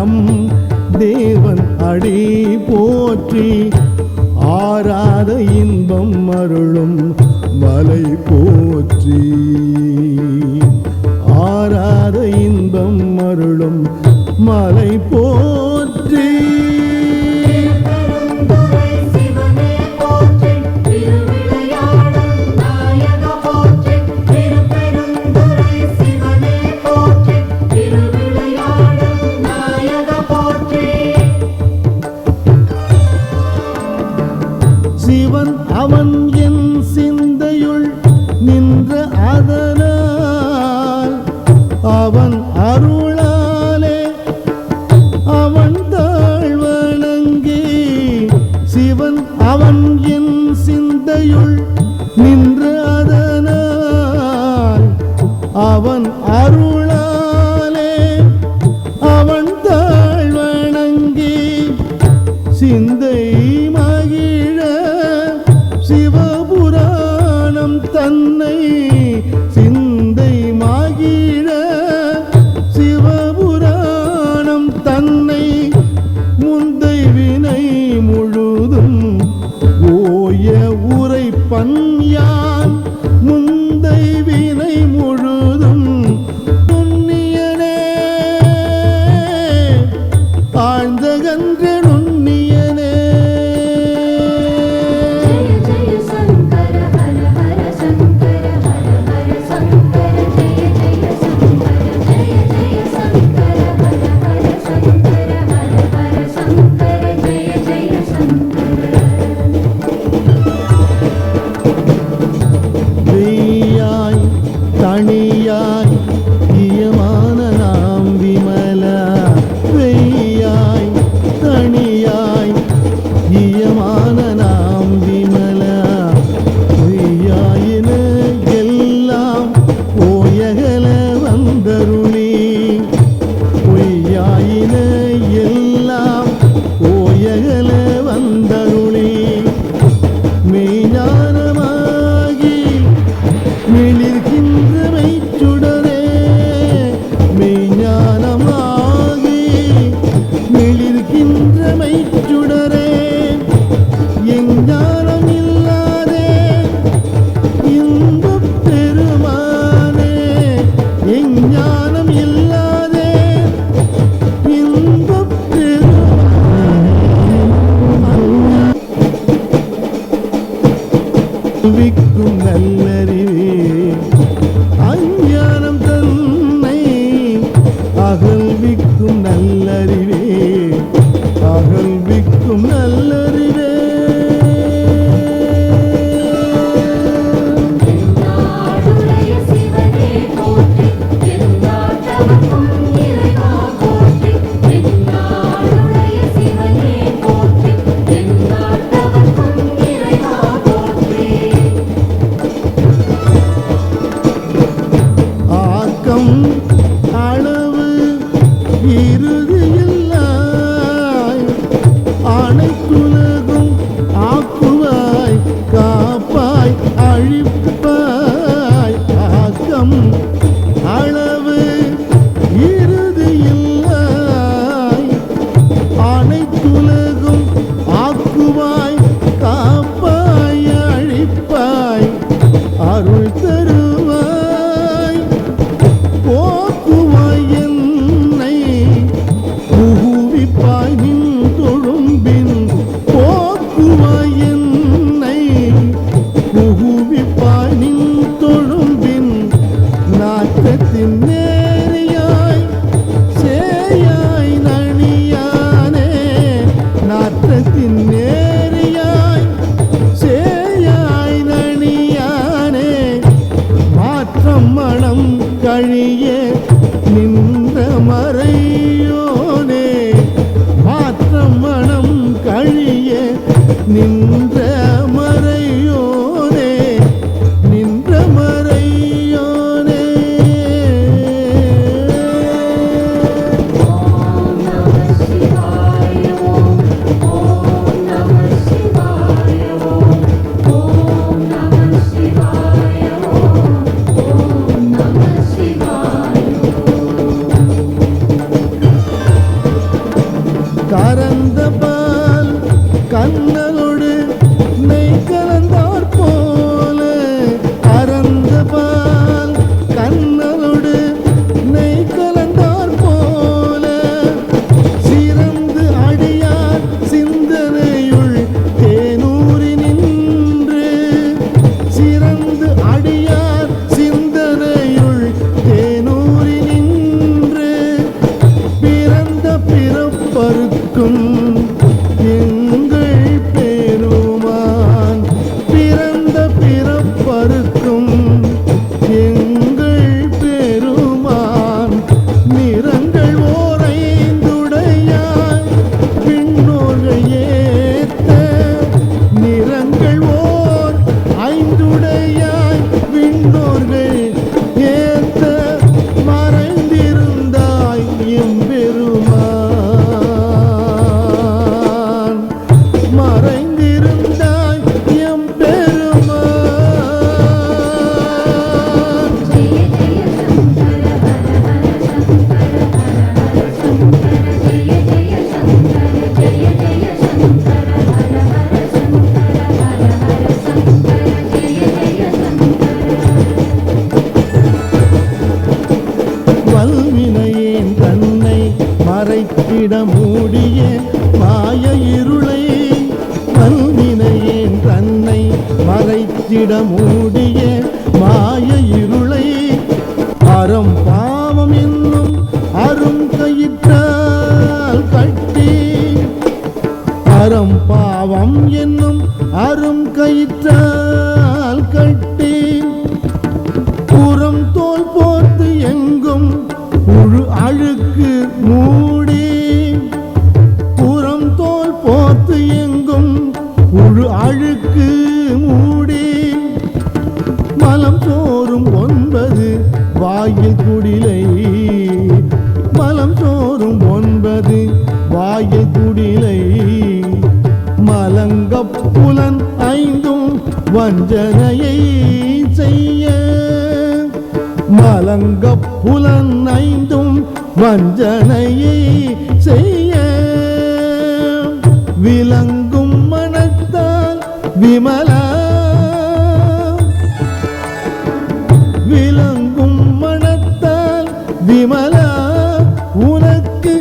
நம் தேவன் அடி போற்றி. ஆராத இன்பம் அருளும் மலை போற்றி. ஆராத இன்பம் அருளும் மலை போற்றி. சிவன் அவன் என் சிந்தையுள் நின்ற அதனால் அவன் அருளாலே அவன் தாழ்வணங்கி. சிவன் அவன் என் சிந்தையுள் நின்ற அதனால் அவன் அருளாலே அவன் தாழ்வணங்கி. சிந்தை மகிழ சிவபுராணம் தன்னை. சிந்தை மகிழ சிவபுராணம் தன்னை. முந்தை வினை முழுதும் ஓய உரைப்பன் யான். முந்தை வினை முழுதும் புண்ணியனே ஆழ்ந்த கன்ற நுண்ணியனே. வெய்யாய் தனியாய் இயமான நாம் விமலா. வெய்யாய் தனியாய் இயமான நாம் விமலா. வெய்யாயின எல்லாம் ஓயகல வந்தருளி. பொய்யாயின எல்லாம் ஓயகல வந்தருளி. மெய்ஞானமாகி மிளிர்கின்ற மெய்ச்சுடரே. மெய்ஞானமாகி மிளிர்கின்ற மெய்ச்சுடரே. எஞ்ஞானம் இல்லாதே இன்பப் பெருமானே. எஞ்ஞானம் இல்லாதே இன்பப் விக்கும் நல்லறிவே அஞ்ஞானம் தன்னை. அகல்விக்கும் நல்லறிவே அகல்விக்கும் நல்லறிவே. ஆக்கம் அளவு இறுதியில்லாய் அனைத்துலகும் ஆக்குவாய் காப்பாய் அழிப்பாய். ஆக்கம் அளவு இறுதியில்லாய் அனைத்துலகும் ஆக்குவாய் காப்பாய் அழிப்பாய். அருள் தருவாய் போக்குவாய் என்னை. புகுவிப்பாய் நின் தொழும்பின். போக்குவாய் என்னை புகுவிப்பாய் நின் தொழும்பின். நாட்டத்தின் நேரியாய் சேயாய் நணியானே. நாட்டத்தின் நேரியாய் சேயாய் நணியானே. மாற்றம் மனம் கழிய நின்ற மறையோனே. மாற்றம் மனம் கழிய நின்ற மறையோனே. நின்ற மறையோனே. மறைத்திட மூடிய மாய இருளை மல்வினையேன் தன்னை மறைத்திட மூடிய மாய இருளை அறம் பாவம் என்னும் அரும் கயிற்றால் கட்டி அறம் பாவம் என்னும் அரும் கயிற்றால் கட்டி புறம் தோல் போர்த்து எங்கும் புழு அழுக்கு மூடி புறம் தோல் போர்த்து எங்கும் புழு அழுக்கு மூடி மலம் சோறும் 9 வாயில் குடிலை மலம் சோறும் 9 வாயில் குடிலை மலங்கப் புலன் 5 வஞ்சனையை செய்ய மலங்கப் புலன் 5 வஞ்சனையை செய்ய விளங்கும் மனத்தால் விமலா விளங்கும் மனத்தால் விமலா உனக்கு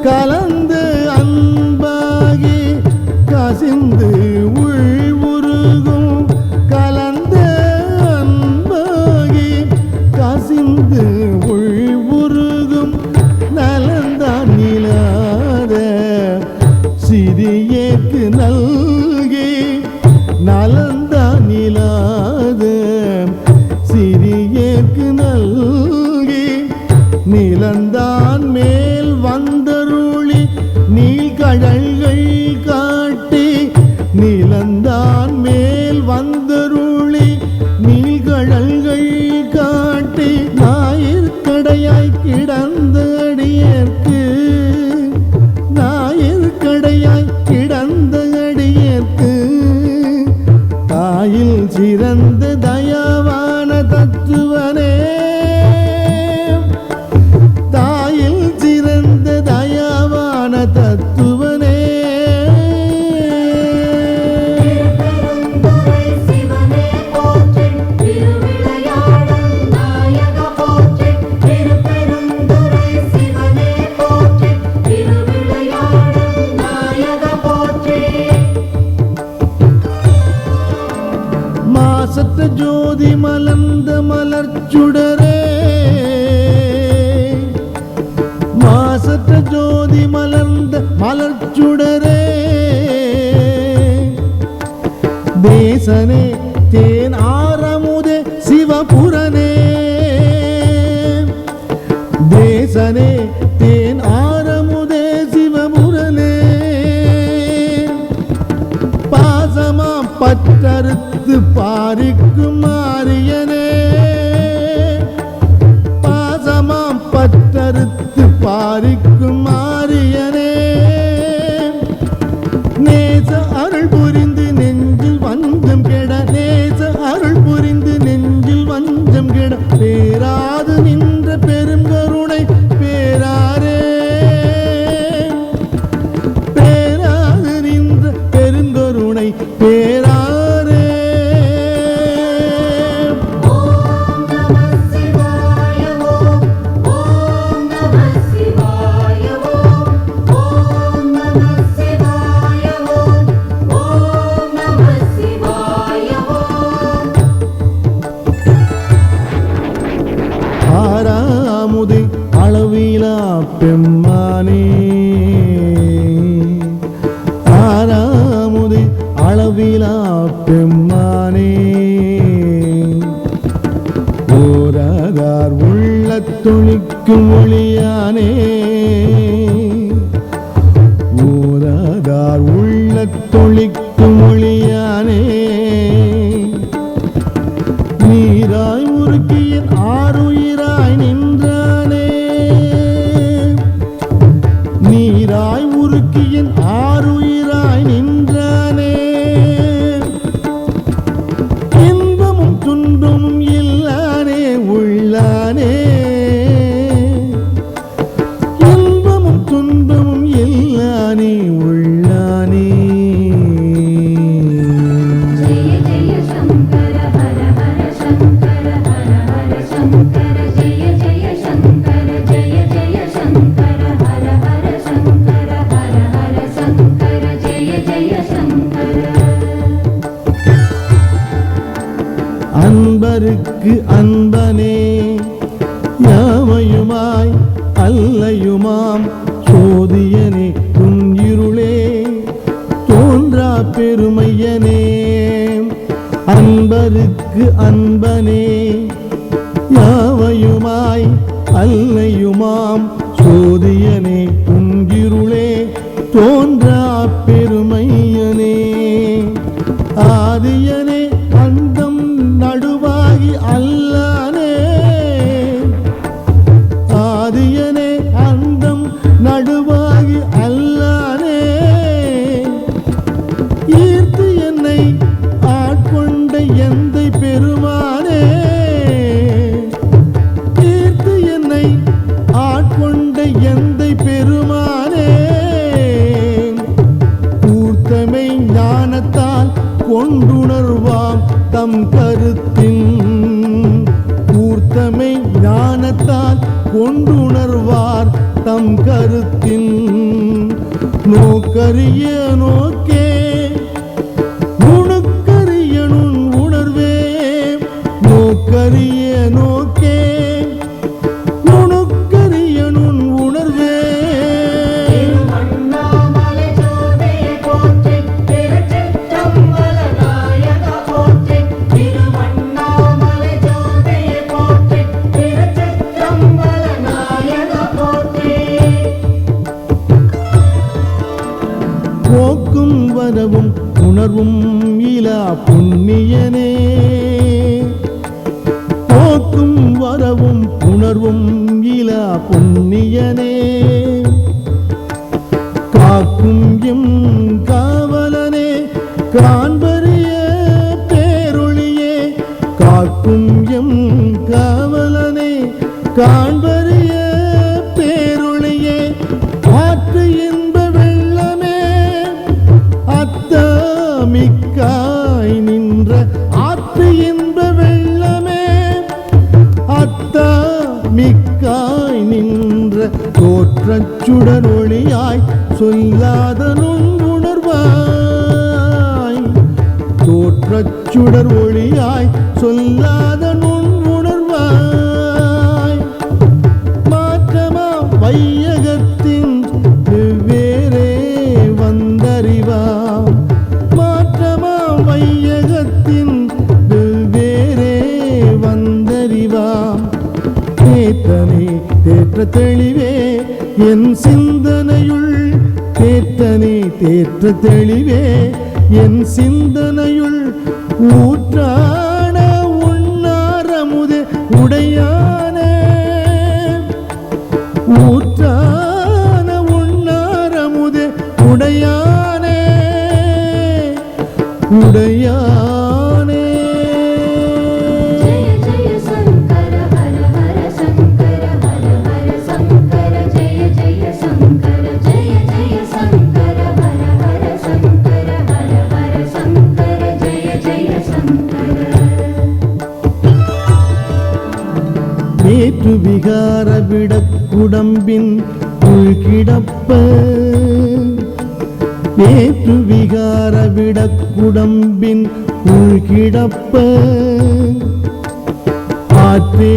கலந்து அன்பாகி கசிந்து உள்வுருகும் கலந்த அன்பாகி கசிந்து உள்வுருகும் நலந்தான் இல்லாத சிறியேற்கு நல்கி நலந்தான் இல்லாத சிறியேற்கு நல்கி நிலந்தான் மேல் வந்தருளி நீழ்கடல்கள் காட்டி நிலந்தான் மேல் வந்தருளி நீழ்கடல்கள் காட்டி ஞாயிற்கடையாய் கிடந்த அடியேற்கு ஞாயிற்கடையாய் கிடந்த அடியேற்கு தாயில் சிறந்த தயாவான தத்துவனே தாயில் சிறந்த தயாவான தத்துவனே மாசற்ற ஜோதி மலர்ந்த மலர்ச்சுடரே மாசற்ற ஜோதி மலர்ந்த மலர்ச்சுடரே தேசனே தேன் ஆரமுதே சிவபுரனே தேசனே தேன் ஆரமுதே சிவபுரனே பாசமா பற்றறுத்து பாரிக்கும் மாரியனே பாசமாம் பற்றறுத்து பாரிக்கும் மாரியனே நேச அருள் புரிந்து நெஞ்சில் வஞ்சம் கெட நேச அருள் புரிந்து நெஞ்சில் வஞ்சம் கெட பேராது நின்ற பெரும் கருணை பேராரே பேராது நின்ற பெருங்கருணை பேராரே ஆறாமுது அளவிலா பெம்மானே ஆறாமுது அளவிலா பெம்மானே ஓராதார் உள்ள துளிக்கும் ஒளியானே ஓராதார் உள்ள துளிக்கும் ஒளியானே நீராய் உருக்கிய ஆறுயிராய் நின்றானே நீராய் உருக்கிய ஆறுயிராய் நின்றானே இன்பமும் துன்பமும் இல்லானே உள்ளானே அன்பருக்கு அன்பனே யாவையுமாய் அல்லையுமாம் சோதியனே துன்யிருளே தோன்றா பெருமையனே அன்பருக்கு அன்பனே யாவையுமாய் அல்லையுமாம் சோதியனே துன்யிருளே தோன்றா பெருமையனே ஆதியனே அந்தம் நடுவாகி அல்லானே ஆதியனே அந்தம் நடுவாகி அல்லானே ஈர்த்து என்னை ஆட்கொண்ட எந்தை பெருமானே ஈர்த்து என்னை ஆட்கொண்ட எந்தை பெருமானே கூர்த்தமை ஞானத்தால் கொண்டுணர்வாம் தம் கருத்தின் கூர்த்தமை ஞானத்தால் கொண்டுணர்வார் தம் கருத்தின் நோக்கரிய நோக்கே நுணுக்கரியனுன் உணர்வே நோக்கரிய நோக்கே நுணுக்கரியனுன் உணர்வே போக்கும் வரவும் உணர்வும் இலா புண்ணியனே போக்கும் வரவும் உணர்வும் இலா புண்ணியனே காக்கும் எம் காவலனே காண்பரிய பேரொளியே காக்கும் எம் காவலனே காண்பரிய பேரொளியே ஆற்று இன்ப வெள்ளமே அத்தமிக்காய் நின்ற ஆற்று இன்ப வெள்ளமே அத்தமிக்காய் நின்ற தோற்றச் சுடர் ஒளியாய் சொல்லாத நுண்ணுணர்வாய் தோற்றச் சுடர் ஒளியாய் சொல்லாத நுண்ணுணர்வாய் மாற்றமா வையகத்தின் வெவ்வேறே வந்தறிவாம் மாற்றமா வையகத்தின் வெவ்வேறே வந்தறிவாம் தேற்றனே தேற்ற தெளிவே என் சிந்தனையுள் தேற்றனே தேற்ற தெளிவே என் சிந்தனையுள் ஊற்றான உண்ணாரமுதே உடையானே ஊற்றான உண்ணாரமுதே உடையானே உடையானே ஜெய ஜெய சங்கர ஹர ஹர சங்கர ஹர ஹர சங்கர ஜெய ஜெய சங்கர ஜெய ஜெய சங்கர ஹர ஹர சங்கர ஹர ஹர சங்கர ஜெய ஜெய சங்கர வேற்று விகார விடக்குடம்பின் உள்கிடப்ப வேற்று விகார விடக்குடம்பின் உள்கிடப்ப ஆற்றே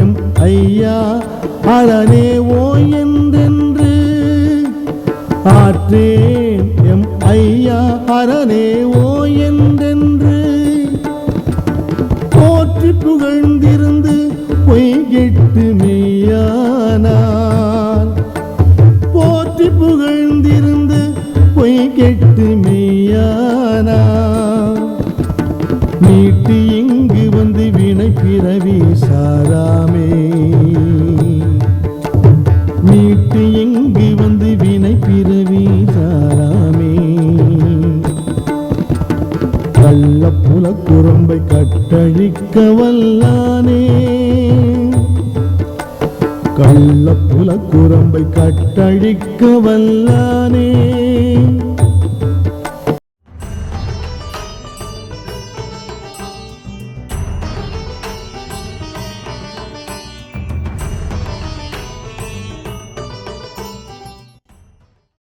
எம் ஐயா அரணே ஓ என்றென்று ஆற்றே எம் ஐயா அரணே ஓ என்றென்று போற்றி புகழ்ந்திருந்து பொய்கெட்டு மெய்யானார் போற்றி புகழ்ந்திருந்து பொய்கெட்டு மெய்யானார் மீட்டு இங்கு வந்து வினை பிறவி சாராமே மீட்டு இங்கு வந்து வினை பிறவி சாராமே கள்ளப்புல குறும்பை கட்டழிக்க வல்லானே கள்ளப்புல குறும்பை கட்டழிக்க வல்லானே